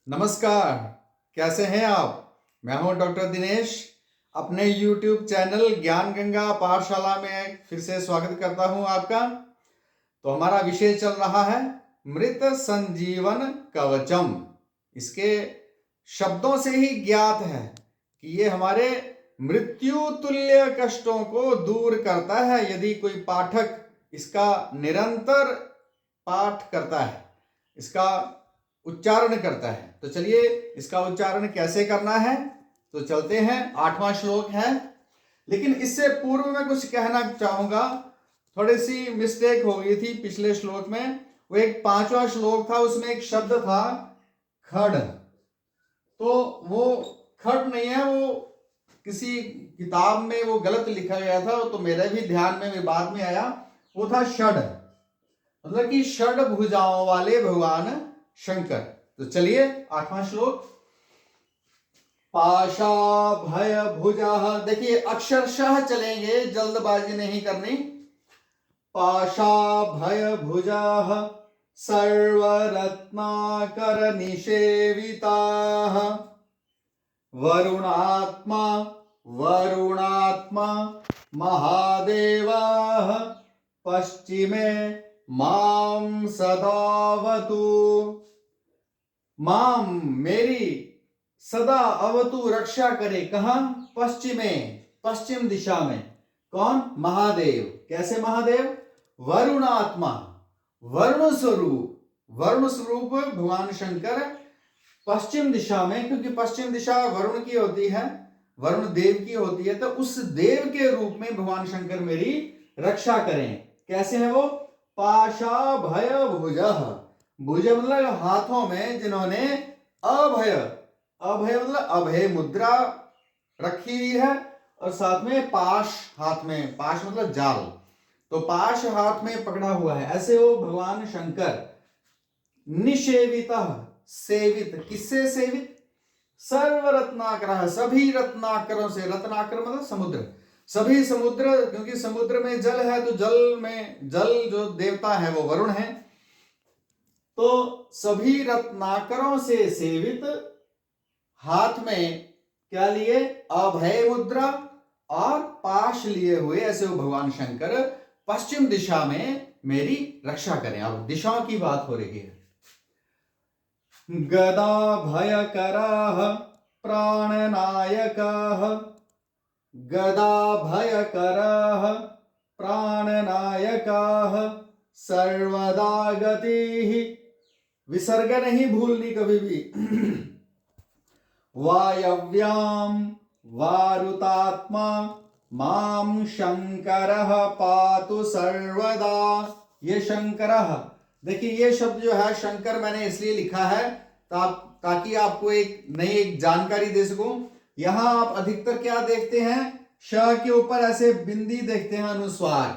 नमस्कार। कैसे हैं आप? मैं हूं डॉक्टर दिनेश। अपने YouTube चैनल ज्ञान गंगा पाठशाला में फिर से स्वागत करता हूं आपका। तो हमारा विषय चल रहा है मृत संजीवन कवचम। इसके शब्दों से ही ज्ञात है कि ये हमारे मृत्यु तुल्य कष्टों को दूर करता है यदि कोई पाठक इसका निरंतर पाठ करता है, इसका उच्चारण करता है। तो चलिए इसका उच्चारण कैसे करना है तो चलते हैं। 8वां श्लोक है, लेकिन इससे पूर्व में कुछ कहना चाहूंगा। थोड़ी सी मिस्टेक हो गई थी पिछले श्लोक में। वो एक 5वां श्लोक था, उसमें एक शब्द था खड़। तो वो खड़ नहीं है, वो किसी किताब में वो गलत लिखा गया था, तो मेरे भी ध्यान में बाद में आया। वो था षड, मतलब कि षड भुजाओं वाले भगवान शंकर। तो चलिए 8वां श्लोक। पाशा भय भुजा, देखिए अक्षरशः चलेंगे, जल्दबाजी नहीं करनी। पाशा भय भुजा सर्वरत्नाकर निषेविता, वरुणात्मा वरुणात्मा महादेवा पश्चिमे मां सदावतु। माम मेरी सदा अवतु रक्षा करे, कहां? पश्चिमे, पश्चिम दिशा में। कौन? महादेव। कैसे महादेव? वरुणात्मा, वरुण स्वरूप, वरुण स्वरूप भगवान शंकर पश्चिम दिशा में, क्योंकि पश्चिम दिशा वरुण की होती है, वरुण देव की होती है, तो उस देव के रूप में भगवान शंकर मेरी रक्षा करें। कैसे है वो? पाशा भय भुज, भुज मतलब हाथों में जिन्होंने अभय, अभय मतलब अभय मुद्रा रखी हुई है, और साथ में पाश हाथ में, पाश मतलब जाल, तो पाश हाथ में पकड़ा हुआ है, ऐसे वो भगवान शंकर। निषेविता, सेवित, किससे सेवित? सर्व रत्नाकर, सभी रत्नाकरों से। रत्नाकर मतलब समुद्र, सभी समुद्र, क्योंकि समुद्र में जल है, तो जल में, जल जो देवता है वो वरुण है, तो सभी रत्नाकरों से सेवित, हाथ में क्या लिए? अभय मुद्रा और पाश लिए हुए, ऐसे वो भगवान शंकर पश्चिम दिशा में मेरी रक्षा करें। अब दिशाओं की बात हो रही है। गदा भयकराः प्राणनायकाः, गदा भयकराः प्राणनायकाः सर्वदा गतिः, विसर्ग नहीं भूलनी कभी भी। वायव्याम वारुतात्मा माम शंकरः पातु सर्वदा। ये शंकरः, देखिए ये शब्द जो है शंकर मैंने इसलिए लिखा है ताकि आपको एक नई एक जानकारी दे सकूं। यहां आप अधिकतर क्या देखते हैं? श के ऊपर ऐसे बिंदी देखते हैं, अनुस्वार,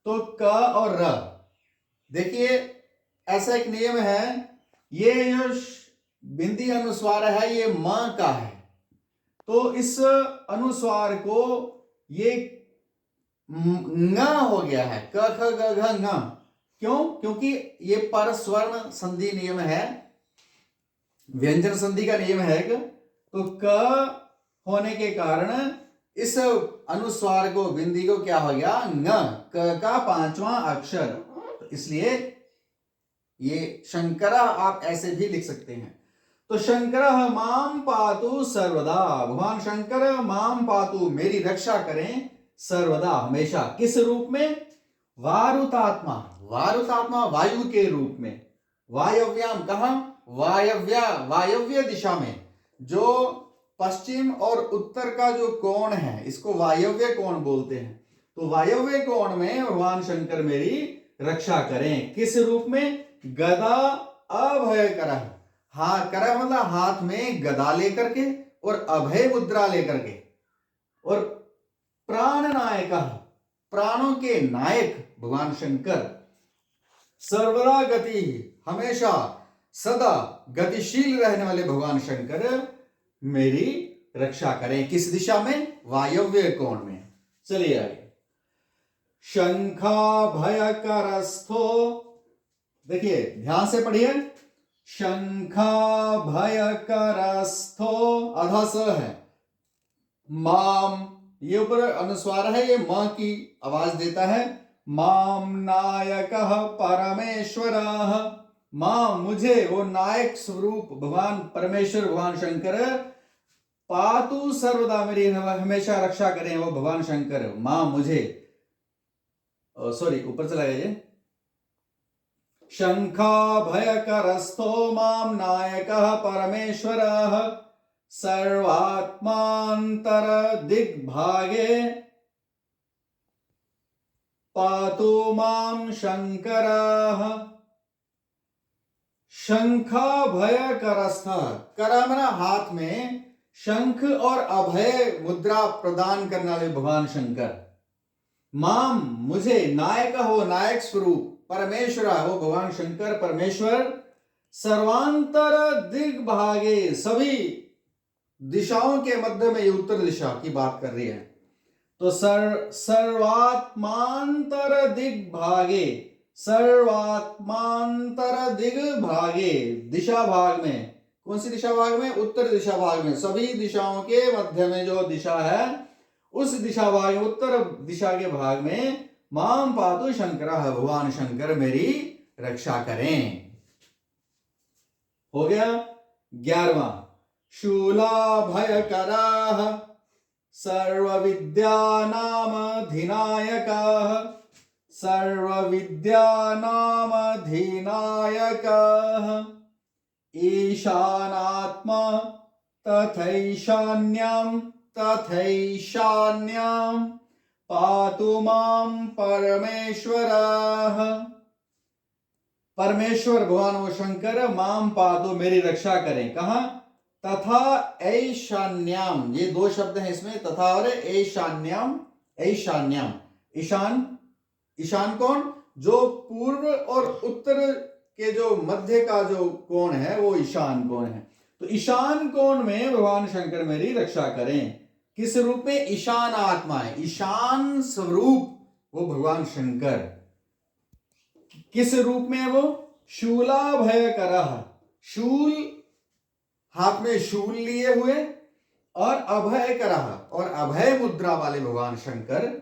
तो क और र। देखिए ऐसा एक नियम है, ये जो बिंदी अनुस्वार है ये म का है, तो इस अनुस्वार को ये ng हो गया है, क ख ग घ ng। क्यों? क्योंकि ये पर स्वर्ण संधि नियम है, व्यंजन संधि का नियम है। तो क होने के कारण इस अनुस्वार को, बिंदी को क्या हो गया? ng, क का 5वां अक्षर, तो इसलिए ये शंकरा आप ऐसे भी लिख सकते हैं। तो शंकर माम पातु सर्वदा, भगवान शंकर माम पातु मेरी रक्षा करें सर्वदा, हमेशा। किस रूप में? वारुतात्मा, वारुतात्मा वायु के रूप में। वायव्याम, कहा? वायव्य दिशा में, जो पश्चिम और उत्तर का जो कोण है इसको वायव्य कोण बोलते हैं। तो वायव्य कोण में भगवान शंकर मेरी रक्षा करें। किस रूप में? गदा अभय करह, हाँ करह मतलब हाथ में गदा लेकर के और अभय मुद्रा लेकर के, और प्राण नायक, प्राणों के नायक भगवान शंकर, सर्वदा गति, हमेशा सदा गतिशील रहने वाले भगवान शंकर मेरी रक्षा करें। किस दिशा में? वायव्य कोण में। चलिए आगे। शंखा भयकरस्थो, देखिए ध्यान से पढ़िए। शंखाभयकरस्थो, आधा स है, माम, ये ऊपर अनुस्वार है, ये मां की आवाज देता है, माम नायकः परमेश्वरः, मां मुझे, वो नायक स्वरूप भगवान परमेश्वर भगवान शंकर, पातु सर्वदा, मेरी हमेशा रक्षा करें वो भगवान शंकर, मां मुझे, सॉरी ऊपर चला गया ये, शंखाभयकरस्थो मां नायकः परमेश्वरः सर्वात्मांतर दिग्भागे पातु मां शंकरः। शंखाभयकरस्थ, करा मना हाथ में, शंख और अभय मुद्रा प्रदान करने वाले भगवान शंकर, माम मुझे, नायक हो नायक स्वरूप, परमेश्वर हो भगवान शंकर परमेश्वर, सर्वांतर दिग्भागे, सभी दिशाओं के मध्य में, ये उत्तर दिशा की बात कर रही है, तो सर्वात्मांतर दिग्भागे, सर्वात्मांतर दिग्भागे, दिशा भाग में, कौन सी दिशा भाग में, उत्तर दिशा भाग में, सभी दिशाओं के मध्य में जो दिशा है उस दिशा भाग, उत्तर दिशा के भाग में, माम पातु शंकरः, भगवान शंकर मेरी रक्षा करें। हो गया 11वां, शूलाभयकरः सर्वविद्यानामधिनायकः, सर्वविद्यानामधिनायकः ईशानात्मा तथैशान्यं तथैशान्यं पातु मां परमेश्वरः, परमेश्वर भगवान वो शंकर, माम पातु मेरी रक्षा करें, कहा, तथा ऐशान्याम, ये दो शब्द हैं इसमें, तथा और ऐशान्याम, ऐशान्याम, ईशान, ईशान कौन, जो पूर्व और उत्तर के जो मध्य का जो कोण है वो ईशान कोण है, तो ईशान कोण में भगवान शंकर मेरी रक्षा करें, किस रूप में, ईशान आत्मा है, ईशान स्वरूप वो भगवान शंकर, किस रूप में है वो, शूलाभयकरः, शूल, हाथ में शूल लिए हुए, और अभय करः, और अभय मुद्रा वाले भगवान शंकर,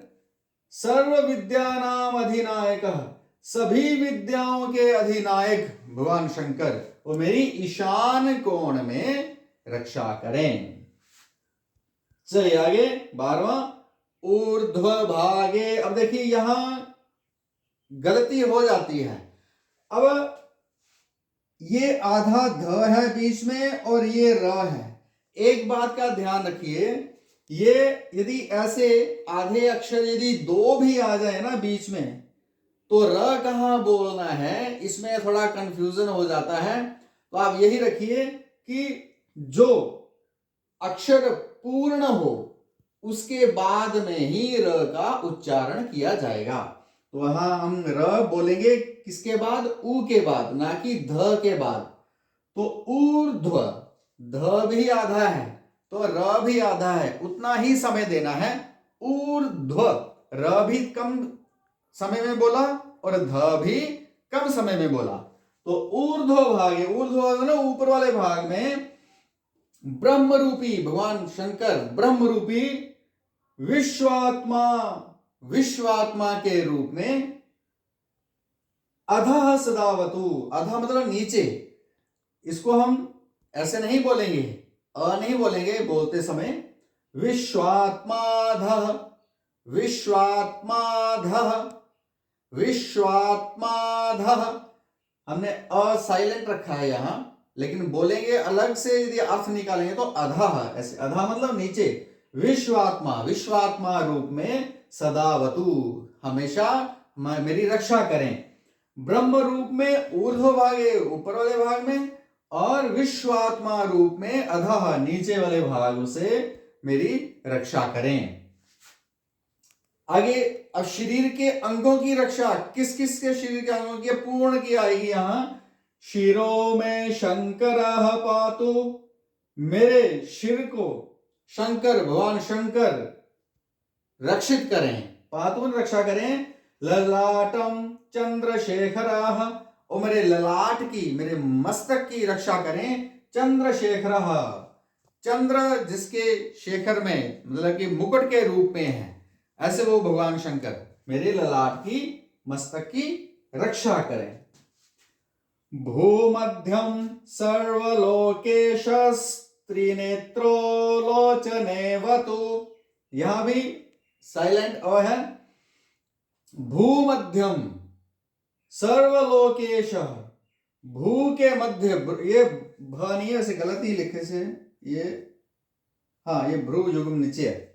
सर्व विद्यानाम अधिनायकः, सभी विद्याओं के अधिनायक भगवान शंकर, वो मेरी ईशान कोण में रक्षा करें। चलिए आगे 12वां, ऊर्ध्व भागे, अब देखिए यहां गलती हो जाती है, अब ये आधा ध है बीच में और ये र है, एक बात का ध्यान रखिए, ये यदि ऐसे आधे अक्षर यदि दो भी आ जाए ना बीच में, तो र कहां बोलना है, इसमें थोड़ा कंफ्यूजन हो जाता है, तो आप यही रखिए कि जो अक्षर पूर्ण हो उसके बाद में ही र का उच्चारण किया जाएगा, तो वहां हम र बोलेंगे किसके बाद, उ के बाद, ना कि ध के बाद, तो ऊर्ध्व, ध भी आधा है तो र भी आधा है, उतना ही समय देना है, ऊर्ध्व, र भी कम समय में बोला और ध भी कम समय में बोला, तो ऊर्ध्व भागे, ऊर्ध्व ना ऊपर वाले भाग में, ब्रह्म रूपी भगवान शंकर, ब्रह्म रूपी विश्वात्मा, विश्वात्मा के रूप में, अधः सदावतु, अधः मतलब नीचे, इसको हम ऐसे नहीं बोलेंगे, नहीं बोलेंगे बोलते समय, विश्वात्माधः, विश्वात्माधः, विश्वात्माधः, हमने साइलेंट रखा है यहां, लेकिन बोलेंगे अलग से, यदि अर्थ निकालेंगे तो अधः, ऐसे, अधः मतलब नीचे, विश्वात्मा, विश्वात्मा रूप में, सदावतु हमेशा मेरी रक्षा करें, ब्रह्म रूप में ऊर्ध्व भागे ऊपर वाले भाग में, और विश्वात्मा रूप में अधः नीचे वाले भाग से मेरी रक्षा करें। आगे अब शरीर के अंगों की रक्षा, किस किस के शरीर के अंगों की पूर्ण की आएगी यहां, शिरो में शंकरः पातु, मेरे शिर को शंकर, भगवान शंकर रक्षित करें, पातु रक्षा करें, ललाटम चंद्रशेखरः, और मेरे ललाट की, मेरे मस्तक की रक्षा करें। चंद्रशेखर, चंद्र जिसके शेखर में मतलब कि मुकुट के रूप में है, ऐसे वो भगवान शंकर मेरे ललाट की, मस्तक की रक्षा करें। भूमध्यम सर्वलोकेश त्रिनेत्रो लोचनेवतु, यहां भी साइलेंट अ है। भूमध्यम सर्वलोकेश, भू के मध्य, ये भनीय से गलत ही लिखे से ये, हाँ ये भ्रू युग्म नीचे है।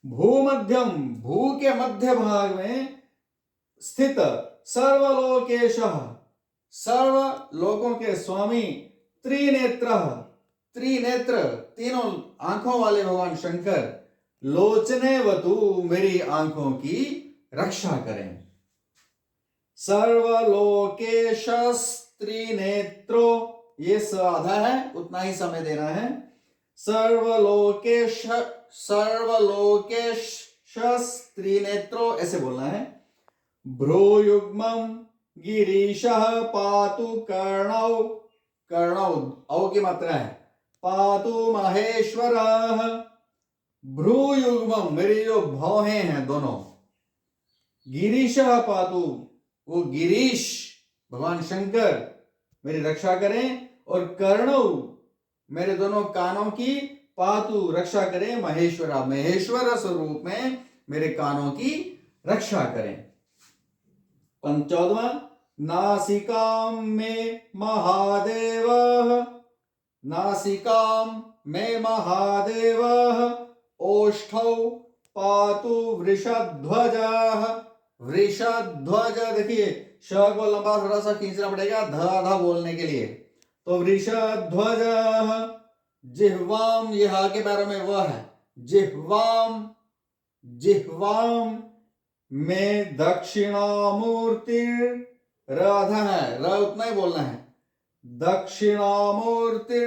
भूमध्यम, भू के मध्य भाग में स्थित, सर्वलोकेश, सर्व लोकों के स्वामी, त्रिनेत्र, त्रिनेत्र तीनों आंखों वाले भगवान शंकर, लोचनेवतु मेरी आंखों की रक्षा करें। सर्वलोकेश त्रिनेत्रो, ये स आधा है, उतना ही समय देना है। सर्वलोकेश, सर्वलोकेश त्रिनेत्रो ऐसे बोलना है। भ्रूयुग्मं गिरीशः पातु कर्णौ, कर्णौ औ की मात्रा है, पातु महेश्वरः। भ्रूयुग्मं मेरी जो भौहें हैं दोनों, गिरीशः पातु वो गिरीश भगवान शंकर मेरी रक्षा करें, और कर्णौ मेरे दोनों कानों की, पातु रक्षा करें, महेश्वरा महेश्वर स्वरूप में मेरे कानों की रक्षा करें। 14वां, नासिकां में महादेव, नासिकां में महादेव, ओष्ठौ पातु वृषध्वजः। वृषध्वज, देखिए श को लंबा थोड़ा सा खींचना पड़ेगा ध आधा बोलने के लिए, तो वृषध्वज। जिह्वाम, ये आगे पैरों में वह है, जिह्वाम, जिह्वाम में दक्षिणामूर्ति, राधा है, र उतना ही बोलना है, दक्षिणामूर्ति।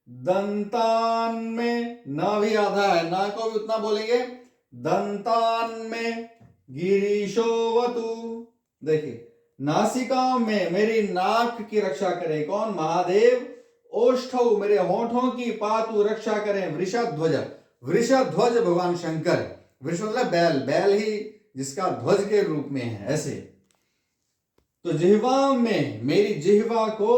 दंतान में न भी आधा है, ना को भी उतना बोलेंगे, दंतान में गिरीशोवतु। देखिए नासिका में मेरी नाक की रक्षा करें, कौन, महादेव। ओष्ठौ मेरे होठों की, पातु रक्षा करें, वृषध्वज, वृषध्वज भगवान शंकर, वृष मतलब बैल, बैल ही जिसका ध्वज के रूप में है ऐसे। तो जिह्वा में मेरी जिह्वा को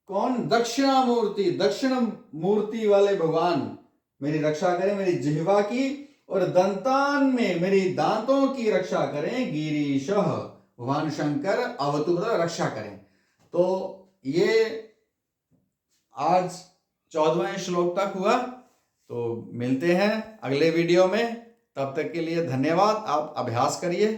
कौन, दक्षिणामूर्ति, दक्षिण मूर्ति वाले भगवान मेरी रक्षा करें, मेरी जिह्वा की। और दंतान में मेरी दांतों की रक्षा करें, गिरीशः भगवान शंकर, अवतु मतलब रक्षा करें। तो ये आज 14वें श्लोक तक हुआ। तो मिलते हैं अगले वीडियो में, तब तक के लिए धन्यवाद। आप अभ्यास करिए।